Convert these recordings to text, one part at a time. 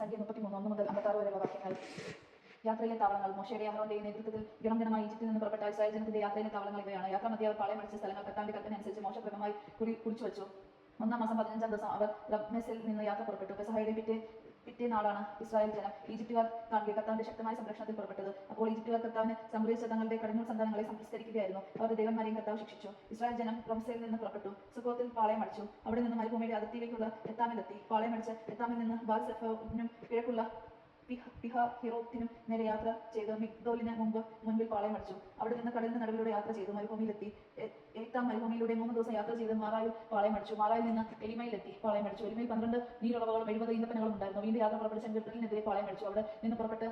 സംഖ്യ 33 1 മുതൽ 56 വരെയുള്ള വാക്യങ്ങൾ. യാത്രയിലെ താവളങ്ങൾ. മോശയുടെ അഹ്റോന്റെയും നേതൃത്വത്തിൽ ഗണം ഈജിപ്തിൽ നിന്ന് പുറപ്പെട്ട ഇസ്രായേൽ ജനത്തിന്റെ യാത്രയിലെ താവളങ്ങൾ ഇവയാണ്. യാത്രാമധ്യേ അവർ പാളയമടിച്ച സ്ഥലങ്ങൾ കർത്താവിന്റെ കൽപ്പന അനുസരിച്ച് മോശ ക്രമമായി കുറിച്ചു വെച്ചു. 1-ാം മാസം 15-ാം ദിവസം അവർ റബ്മേസിൽ നിന്ന് യാത്ര പുറപ്പെട്ടു. പെസഹയുടെ പിറ്റേ നാളാണ് ഇസ്രായേൽ ജനം ഈജിപ്തുകാർ കാണുക കർത്താവിന്റെ ശക്തമായ സംരക്ഷണത്തിൽ പുറപ്പെട്ടത്. അപ്പോൾ ഈജിപ്തുകാർ കർത്താവിന് സംഗ്രഹിച്ച തങ്ങളുടെ കടിഞ്ഞൂൽ സന്താനങ്ങളെ സംസ്കരിക്കുകയായിരുന്നു. അവരുടെ ദേവന്മാരെയും കർത്താവ് ശിക്ഷിച്ചു. ഇസ്രായേൽ ജനം റംസേലിൽ നിന്ന് പുറപ്പെട്ടു. സുക്കോത്തിൽ പാളയമടിച്ചു. അവിടെ നിന്ന് മരുഭൂമിയുടെ അതിർത്തിയിലേക്കുള്ള എത്താമിലെത്തി. പാളയമടിച്ച് എത്താമിൽ നിന്ന് ബാൽസെഫോനും കിഴക്കുള്ള പിഹഹിറോത്തിനും നേരെ യാത്ര ചെയ്ത് മിഗ്ദോലിന് മുൻപിൽ പാളയമടിച്ചു. അവിടെ നിന്ന് കടലിന് നടുവിലൂടെ യാത്ര ചെയ്തു മരുഭൂമിയിലെത്തി. ഏത്താം മരുഭൂമിയിലൂടെ 3 ദിവസം യാത്ര ചെയ്ത് മാറായിൽ പാളയമടിച്ചു. മാറായിൽ നിന്ന് എലിമയിലെത്തി പാളയമടിച്ചു. എലിമയിൽ 12 നീരുറവകളും 70 ഈന്തപ്പനകളും ഉണ്ടായിരുന്നു. വീണ്ടും യാത്ര പുറപ്പെട്ട ചെങ്കടലിനെതിരെ പാളയമടിച്ചു. അവിടെ നിന്ന് പുറപ്പെട്ട്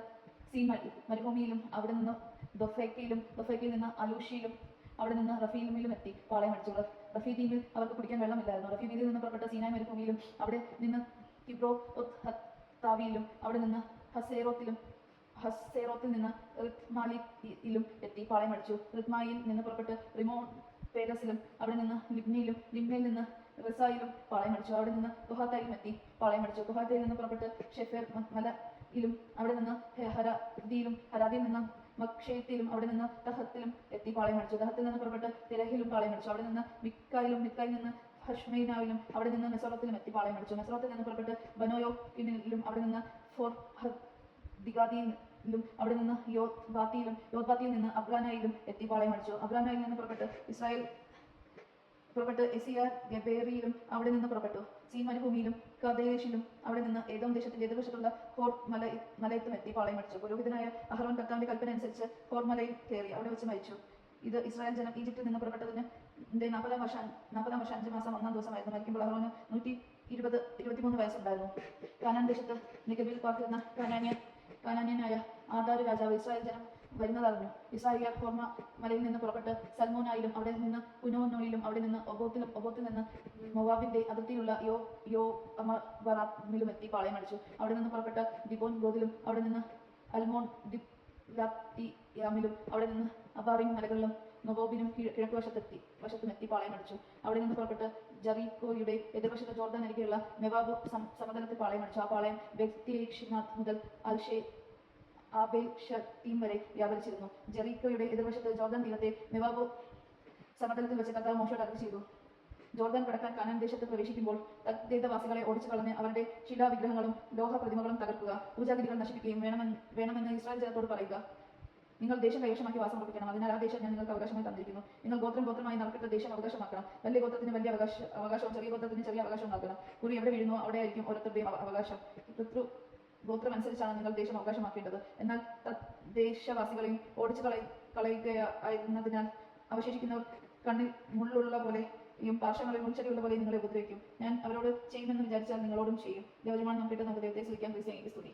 സീൻ മരുഭൂമിയിലും അവിടെ നിന്ന് ദൊഫേക്കയിൽ നിന്ന് അലൂഷിയിലും അവിടെ നിന്ന് റഫീമിലും എത്തി പാളയമടിച്ചു. റഫീദീമിൽ അവർക്ക് കുടിക്കാൻ വെള്ളമില്ലായിരുന്നു. റഫീദീമിൽ നിന്ന് പുറപ്പെട്ട സീനായ് മരുഭൂമിയിലും അവിടെ നിന്ന് കിബ്രോത്താവിയിലും അവിടെ നിന്ന് ഹസേറോത്തിൽ നിന്ന് റിത്മാലിയിലും എത്തി പാളയമടിച്ചു. റിത്മായിൽ നിന്ന് പുറപ്പെട്ട് റിമോൺ പേരസിലും അവിടെ നിന്ന് ലിബ്നയിൽ നിന്ന് റിസായിലും പാളയമടിച്ചു. അവിടെ നിന്ന് ഗുഹാത്തയിലും എത്തി പാളയമടിച്ചു. ഗുഹാത്തയിൽ നിന്ന് പുറപ്പെട്ട് ഷെഫേർ മലയിലും അവിടെ നിന്ന് ഹരാദിയിൽ നിന്ന് മക്ഷയത്തിലും അവിടെ നിന്ന് തഹത്തിലും എത്തി പാളയമടിച്ചു. തഹത്തിൽ നിന്ന് പുറപ്പെട്ട് തിരഹിലും പാളയമടിച്ചു. അവിടെ നിന്ന് മിക്കായിൽ നിന്ന് ഹഷ്മൈനാവിലും അവിടെ നിന്ന് മെസോറത്തിലും എത്തി പാളയമടിച്ചു. മെസോറത്തിൽ നിന്ന് പുറപ്പെട്ട് ബനോയോയിലും അവിടെ നിന്ന് ദിഗാദിയിലും അവിടെ നിന്ന് യോദ്ബാത്തിയിൽ നിന്ന് അബ്രാനയിലും എത്തി പാളയമടിച്ചു. അബ്രാനയിൽ നിന്ന് പുറപ്പെട്ട് എസിയാർ ഗബേറിയിലും അവിടെ നിന്ന് പുറപ്പെട്ടു. സീൻ മരുഭൂമിയിലും കദേശിലും അവിടെ നിന്ന് ഏദോം ദേശത്തിന്റെ എതിർവശത്തുള്ള ഹോർ മലയത്തും എത്തി പാളയമടിച്ചു. പുരോഹിതനായ അഹ്റോൻ കർത്താവിന്റെ കൽപ്പന അനുസരിച്ച് ഹോർ മലയിൽ കയറി അവിടെ വെച്ച് മരിച്ചു. ഇത് ഇസ്രായേൽ ജനം ഈജിപ്തിൽ നിന്ന് പുറപ്പെട്ടതിന് 40-ാം വർഷം 5 മാസം 1-ാം ദിവസമായിരുന്നു. മരിക്കുമ്പോൾ അഹ്റോന് 123 വയസ്സുണ്ടായിരുന്നു. കാനാൻ ദേശത്ത് നിഗബിൽ പാർത്തിരുന്ന കാനാന്യനായ ആദാര് രാജാവ് ഇസ്രായേൽ ജനം വരുന്നതറിഞ്ഞു. ഇസ്രായേലിയർ ഹോർമ മലയിൽ നിന്ന് പുറപ്പെട്ട് സൽമോനായിലും അവിടെ നിന്ന് പുനോനോയിലും അവിടെ നിന്ന് ഒബോത്തിൽ നിന്ന് മൊവാബിന്റെ അതിർത്തിയുള്ള യോഅമബറാമിലും എത്തി പാളയമടിച്ചു. അവിടെ നിന്ന് പുറപ്പെട്ട ദിബോൻ ഗോദിലും അവിടെ നിന്ന് അൽമോൺ ദിബ്ലാത്തിയാമിലും അവിടെ നിന്ന് അബാറിം മലകളിലും നൊബോബിനും കിഴക്ക് വശത്തും എത്തി പാളയമടിച്ചു. അവിടെ നിന്ന് പുറപ്പെട്ട് ജെറിക്കോയുടെ എതിർവശത്ത് ജോർദാൻ അരികെയുള്ള മെവാബ് സമതലത്തിൽ പാളയമടിച്ചു. ആ പാളയം ബെത്ലേഷിനാഥ് മുതൽ ആബേൽ ഷത്തീം വരെ വ്യാപരിച്ചിരുന്നു. ജെറിക്കോയുടെ എതിർവശത്ത് ജോർദാൻ തീരത്തെ മെവാബ് സമതലത്തിൽ വെച്ച് കർത്താവ് മോശയോട് അരുളി ചെയ്തു, ജോർദാൻ കടക്കാൻ കാനാൻ ദേശത്ത് പ്രവേശിക്കുമ്പോൾ തദ്ദേശവാസികളെ ഓടിച്ചു കളഞ്ഞ് അവരുടെ ശിലാവിഗ്രഹങ്ങളും ലോഹ പ്രതിമകളും തകർക്കുക, പൂജാഗിരികൾ നശിപ്പിക്കുകയും വേണമെന്ന് ഇസ്രായേൽ ജനത്തോട് പറയുക. നിങ്ങൾ ദേശം കൈവശമാക്കി വാസം ഉറപ്പിക്കണം. അതിനാൽ ആ ദേശം ഞാൻ നിങ്ങൾക്ക് അവകാശമായി തന്നിരിക്കുന്നു. നിങ്ങൾ ഗോത്രമായി നറുക്കിട്ട ദേശം അവകാശമാക്കണം. വലിയ ഗോത്രത്തിന് വലിയ അവകാശവും ചെറിയ ഗോത്രത്തിന് ചെറിയ അവകാശവും നൽകണം. കുറി എവിടെ വീഴുന്നു അവിടെ ആയിരിക്കും ഓരോരുത്തരുടെയും അവകാശം. ഗോത്രം അനുസരിച്ചാണ് നിങ്ങൾ ദേശം അവകാശമാക്കേണ്ടത്. എന്നാൽ തദ്ദേശവാസികളെയും ഓടിച്ചു കളയുകയായിരുന്നതിനാൽ അവശേഷിക്കുന്നവർ കണ്ണിൽ മുള്ളുള്ള പോലെയും പാർശ്വങ്ങളിൽ മുൾച്ചെടിയുള്ള പോലെയും നിങ്ങളെ ഉപദ്രവിക്കും. ഞാൻ അവരോട് ചെയ്യുമെന്ന് വിചാരിച്ചാൽ നിങ്ങളോടും ചെയ്യും. ദൈവജനമാണ് നമുക്ക് ദൈവത്തെ സ്തുതിക്കാം. ക്രിസ്ത്യാനിക്ക് സ്തുതി.